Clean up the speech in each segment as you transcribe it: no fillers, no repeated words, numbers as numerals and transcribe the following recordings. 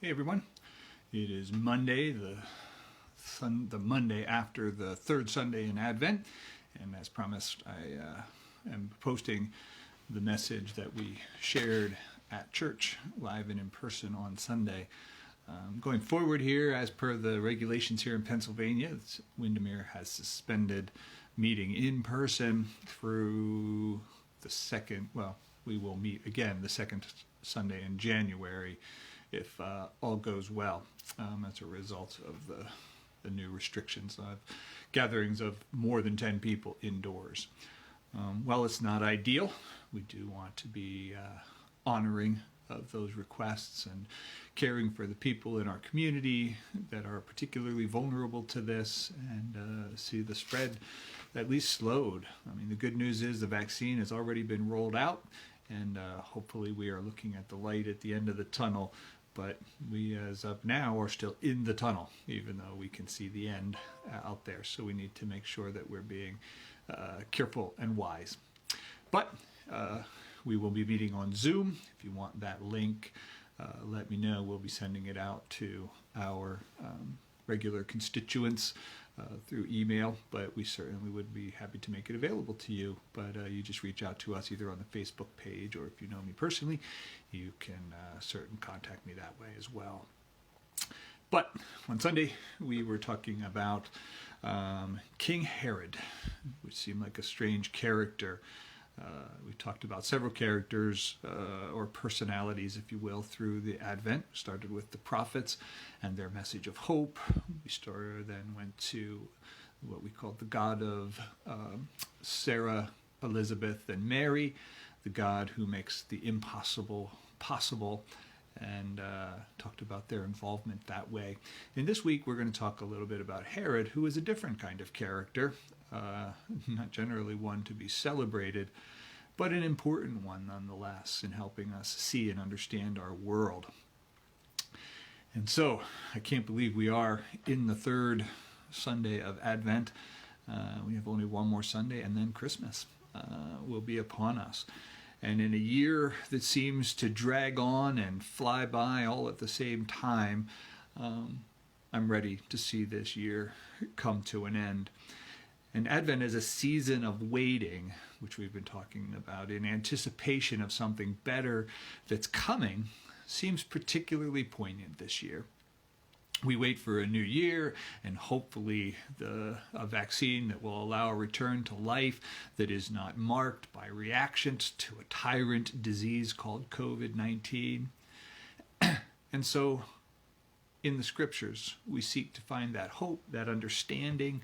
Hey everyone, it is Monday, the Monday after the third Sunday in Advent, and as promised, I am posting the message that we shared at church, live and in person on Sunday. Going forward here, as per the regulations here in Pennsylvania, Windermere has suspended meeting in person through the second, well, we will meet again the second Sunday in January if all goes well, as a result of the new restrictions of gatherings of more than 10 people indoors. While it's not ideal, we do want to be honoring of those requests and caring for the people in our community that are particularly vulnerable to this, and see the spread at least slowed. I mean, the good news is the vaccine has already been rolled out, and hopefully we are looking at the light at the end of the tunnel. But we, as of now, are still in the tunnel, even though we can see the end out there. So we need to make sure that we're being careful and wise. But we will be meeting on Zoom. If you want that link, let me know. We'll be sending it out to our regular constituents through email, but we certainly would be happy to make it available to you. But you just reach out to us either on the Facebook page, or if you know me personally, you can certainly contact me that way as well. But on Sunday, we were talking about King Herod, which seemed like a strange character. We talked about several characters or personalities, if you will, through the Advent. We started with the prophets and their message of hope. We then went to what we called the God of Sarah, Elizabeth, and Mary, the God who makes the impossible possible, and talked about their involvement that way. And this week we're going to talk a little bit about Herod, who is a different kind of character, not generally one to be celebrated, but an important one nonetheless in helping us see and understand our world. And so I can't believe we are in the third Sunday of Advent. We have only one more Sunday, and then Christmas will be upon us. And in a year that seems to drag on and fly by all at the same time, I'm ready to see this year come to an end. And Advent is a season of waiting, which we've been talking about, in anticipation of something better that's coming, seems particularly poignant this year. We wait for a new year and hopefully a vaccine that will allow a return to life that is not marked by reactions to a tyrant disease called COVID-19. And so in the scriptures, we seek to find that hope, that understanding,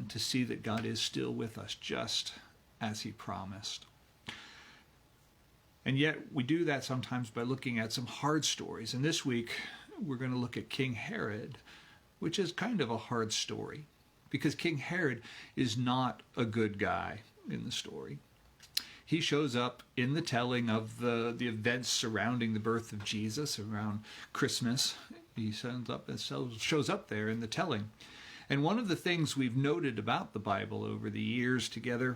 to see that God is still with us just as he promised. And yet we do that sometimes by looking at some hard stories. And this week we're going to look at King Herod, which is kind of a hard story, because King Herod is not a good guy in the story. He shows up in the telling of the events surrounding the birth of Jesus around Christmas. He shows up there in the telling. And one of the things we've noted about the Bible over the years together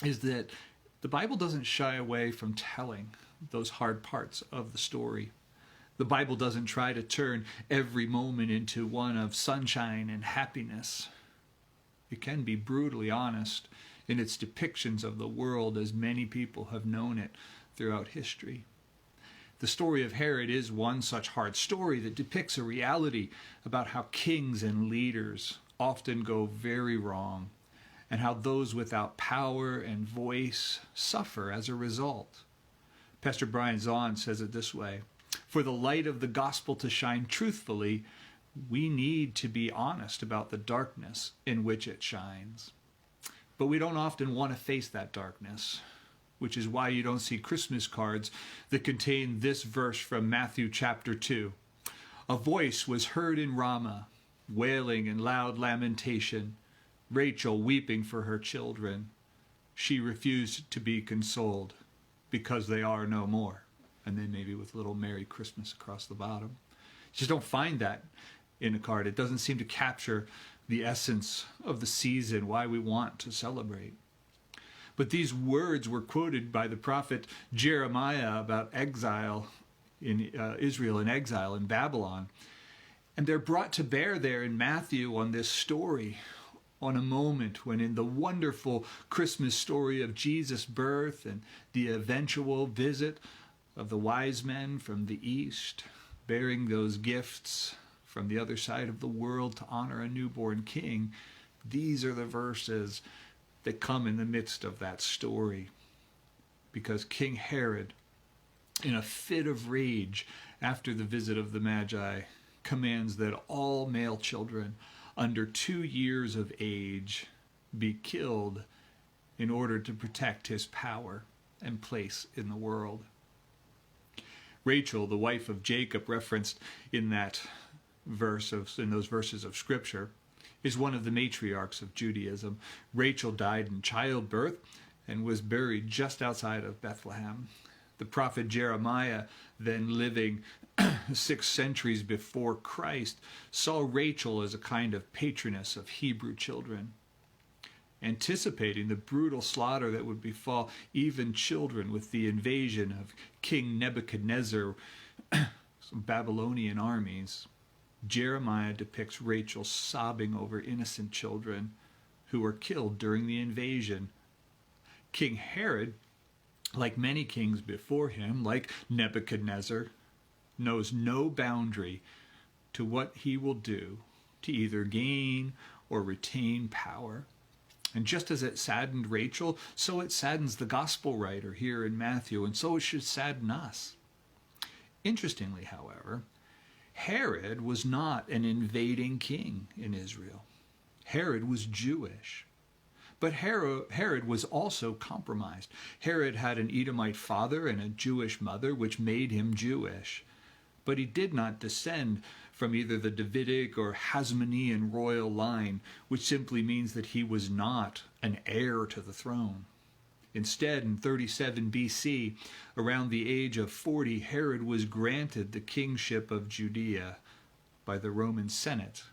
is that the Bible doesn't shy away from telling those hard parts of the story. The Bible doesn't try to turn every moment into one of sunshine and happiness. It can be brutally honest in its depictions of the world as many people have known it throughout history. The story of Herod is one such hard story that depicts a reality about how kings and leaders often go very wrong, and how those without power and voice suffer as a result. Pastor Brian Zahn says it this way: for the light of the gospel to shine truthfully, we need to be honest about the darkness in which it shines. But we don't often want to face that darkness, which is why you don't see Christmas cards that contain this verse from Matthew chapter 2. A voice was heard in Ramah, wailing in loud lamentation, Rachel weeping for her children. She refused to be consoled because they are no more. And then maybe with little Merry Christmas across the bottom. You just don't find that in a card. It doesn't seem to capture the essence of the season, why we want to celebrate. But these words were quoted by the prophet Jeremiah about exile in Israel in exile in Babylon. And they're brought to bear there in Matthew on this story, on a moment when in the wonderful Christmas story of Jesus' birth and the eventual visit of the wise men from the east, bearing those gifts from the other side of the world to honor a newborn king, these are the verses that come in the midst of that story. Because King Herod, in a fit of rage after the visit of the Magi, commands that all male children under 2 years of age be killed in order to protect his power and place in the world. Rachel, the wife of Jacob, referenced in those verses of Scripture, is one of the matriarchs of Judaism. Rachel died in childbirth and was buried just outside of Bethlehem. The prophet Jeremiah, then living 6 centuries before Christ, saw Rachel as a kind of patroness of Hebrew children, anticipating the brutal slaughter that would befall even children with the invasion of King Nebuchadnezzar, some Babylonian armies. Jeremiah depicts Rachel sobbing over innocent children who were killed during the invasion. King Herod, like many kings before him, like Nebuchadnezzar, knows no boundary to what he will do to either gain or retain power. And just as it saddened Rachel, so it saddens the gospel writer here in Matthew, and so it should sadden us. Interestingly, however, Herod was not an invading king in Israel. Herod was Jewish. But Herod was also compromised. Herod had an Edomite father and a Jewish mother, which made him Jewish. But he did not descend from either the Davidic or Hasmonean royal line, which simply means that he was not an heir to the throne. Instead, in 37 BC, around the age of 40, Herod was granted the kingship of Judea by the Roman Senate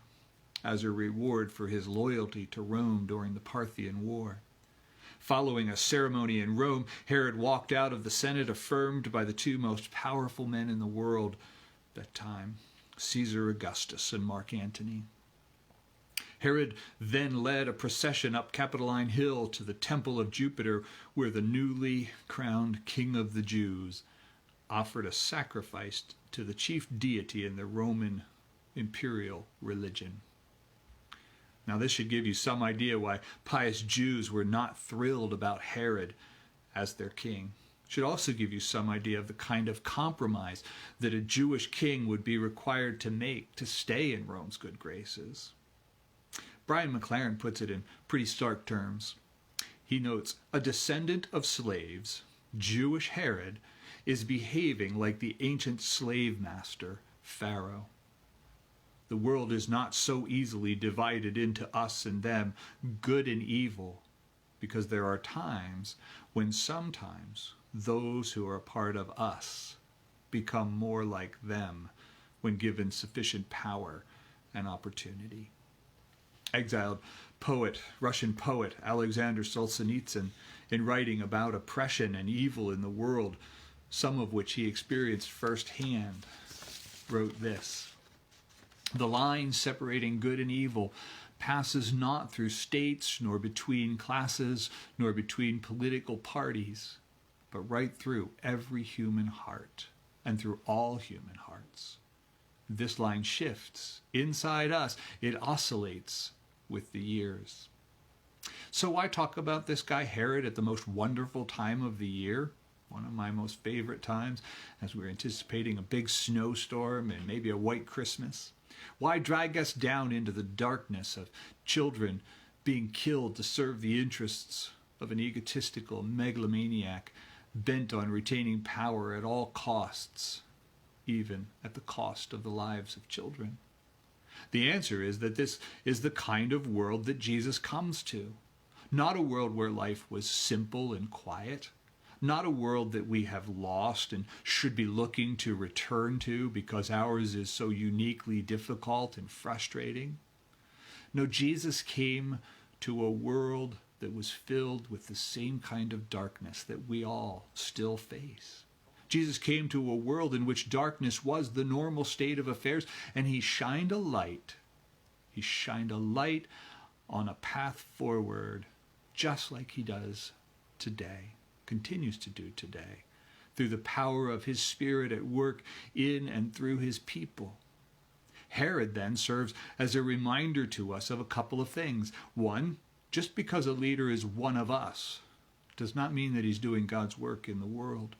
as a reward for his loyalty to Rome during the Parthian War. Following a ceremony in Rome, Herod walked out of the Senate affirmed by the 2 most powerful men in the world at that time, Caesar Augustus and Mark Antony. Herod then led a procession up Capitoline Hill to the Temple of Jupiter, where the newly crowned King of the Jews offered a sacrifice to the chief deity in the Roman imperial religion. Now, this should give you some idea why pious Jews were not thrilled about Herod as their king. It should also give you some idea of the kind of compromise that a Jewish king would be required to make to stay in Rome's good graces. Brian McLaren puts it in pretty stark terms. He notes, a descendant of slaves, Jewish Herod, is behaving like the ancient slave master, Pharaoh. The world is not so easily divided into us and them, good and evil, because there are times when sometimes those who are a part of us become more like them when given sufficient power and opportunity. Exiled poet, Russian poet Alexander Solzhenitsyn, in writing about oppression and evil in the world, some of which he experienced firsthand, wrote this: "The line separating good and evil passes not through states, nor between classes, nor between political parties, but right through every human heart and through all human hearts. This line shifts inside us. It oscillates with the years." So why talk about this guy Herod at the most wonderful time of the year? One of my most favorite times, as we're anticipating a big snowstorm and maybe a white Christmas. Why drag us down into the darkness of children being killed to serve the interests of an egotistical megalomaniac bent on retaining power at all costs, even at the cost of the lives of children? The answer is that this is the kind of world that Jesus comes to. Not a world where life was simple and quiet. Not a world that we have lost and should be looking to return to because ours is so uniquely difficult and frustrating. No, Jesus came to a world that was filled with the same kind of darkness that we all still face. Jesus came to a world in which darkness was the normal state of affairs, and he shined a light. He shined a light on a path forward, just like he does today, continues to do today, through the power of his Spirit at work in and through his people. Herod then serves as a reminder to us of a couple of things. One, just because a leader is one of us does not mean that he's doing God's work in the world.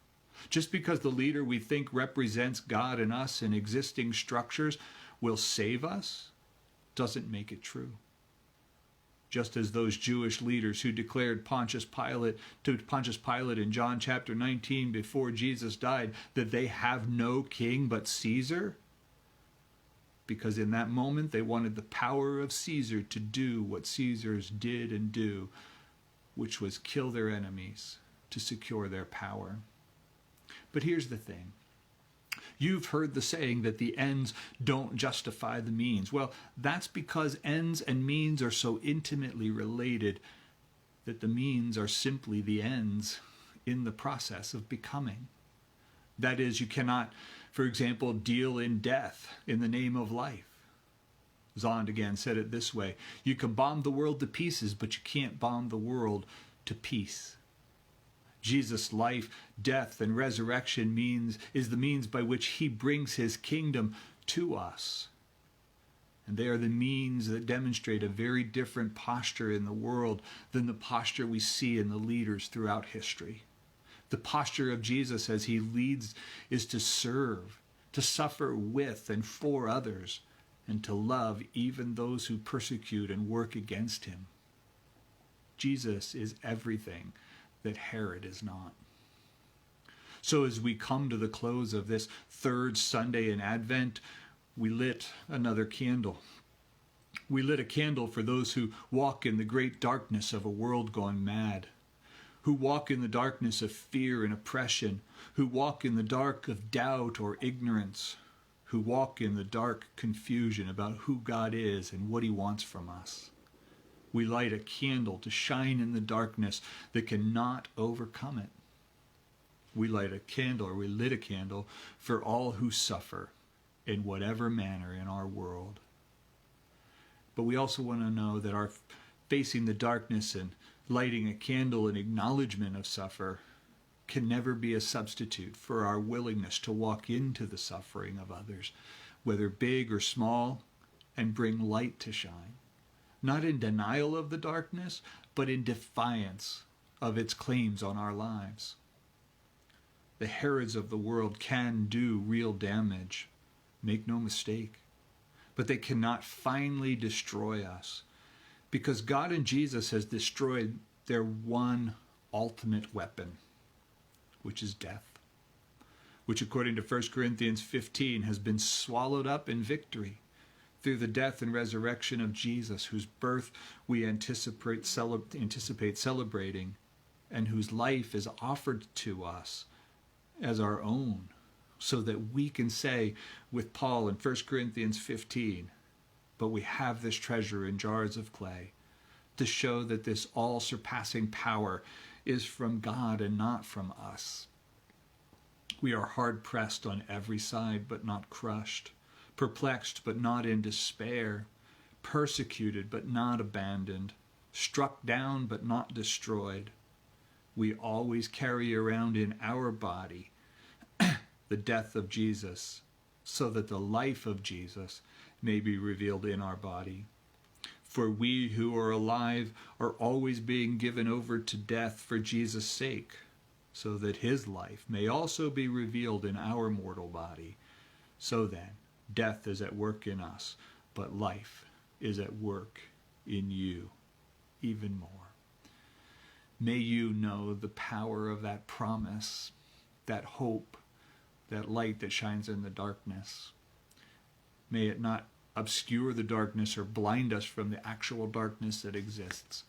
Just because the leader we think represents God and us in existing structures will save us doesn't make it true. Just as those Jewish leaders who declared to Pontius Pilate in John chapter 19 before Jesus died that they have no king but Caesar, because in that moment they wanted the power of Caesar to do what Caesars did and do, which was kill their enemies to secure their power. But here's the thing. You've heard the saying that the ends don't justify the means. Well, that's because ends and means are so intimately related that the means are simply the ends in the process of becoming. That is, you cannot, for example, deal in death in the name of life. Zond again said it this way: you can bomb the world to pieces, but you can't bomb the world to peace. Jesus' life, death, and resurrection is the means by which he brings his kingdom to us. And they are the means that demonstrate a very different posture in the world than the posture we see in the leaders throughout history. The posture of Jesus as he leads is to serve, to suffer with and for others, and to love even those who persecute and work against him. Jesus is everything that Herod is not. So as we come to the close of this third Sunday in Advent, we lit another candle. We lit a candle for those who walk in the great darkness of a world gone mad, who walk in the darkness of fear and oppression, who walk in the dark of doubt or ignorance, who walk in the dark confusion about who God is and what he wants from us. We light a candle to shine in the darkness that cannot overcome it. We lit a candle for all who suffer in whatever manner in our world. But we also want to know that our facing the darkness and lighting a candle in acknowledgement of suffer can never be a substitute for our willingness to walk into the suffering of others, whether big or small, and bring light to shine. Not in denial of the darkness, but in defiance of its claims on our lives. The Herods of the world can do real damage, make no mistake, but they cannot finally destroy us, because God and Jesus has destroyed their one ultimate weapon, which is death, which according to 1 Corinthians 15 has been swallowed up in victory through the death and resurrection of Jesus, whose birth we anticipate celebrating, and whose life is offered to us as our own, so that we can say with Paul in 1 Corinthians 15, but we have this treasure in jars of clay, to show that this all-surpassing power is from God and not from us. We are hard-pressed on every side, but not crushed, perplexed, but not in despair, persecuted, but not abandoned, struck down, but not destroyed. We always carry around in our body the death of Jesus, so that the life of Jesus may be revealed in our body. For we who are alive are always being given over to death for Jesus' sake, so that his life may also be revealed in our mortal body. So then, death is at work in us, but life is at work in you even more. May you know the power of that promise, that hope, that light that shines in the darkness. May it not obscure the darkness or blind us from the actual darkness that exists,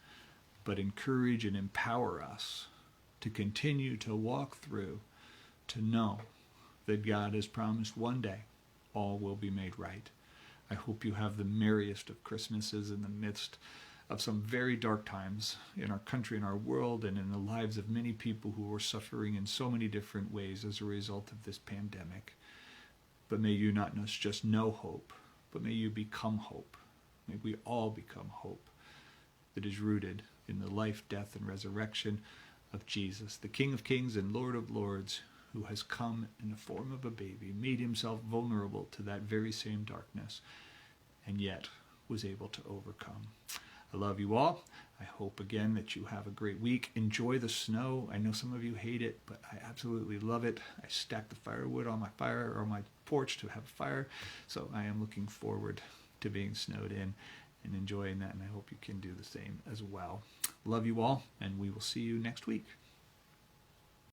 but encourage and empower us to continue to walk through, to know that God has promised one day all will be made right. I hope you have the merriest of Christmases in the midst of some very dark times in our country, in our world, and in the lives of many people who are suffering in so many different ways as a result of this pandemic. But may you not just know hope, but may you become hope. May we all become hope that is rooted in the life, death, and resurrection of Jesus, the King of Kings and Lord of Lords, who has come in the form of a baby, made himself vulnerable to that very same darkness, and yet was able to overcome. I love you all. I hope again that you have a great week. Enjoy the snow. I know some of you hate it, but I absolutely love it. I stacked the firewood on my porch to have a fire, so I am looking forward to being snowed in and enjoying that, and I hope you can do the same as well. Love you all, and we will see you next week.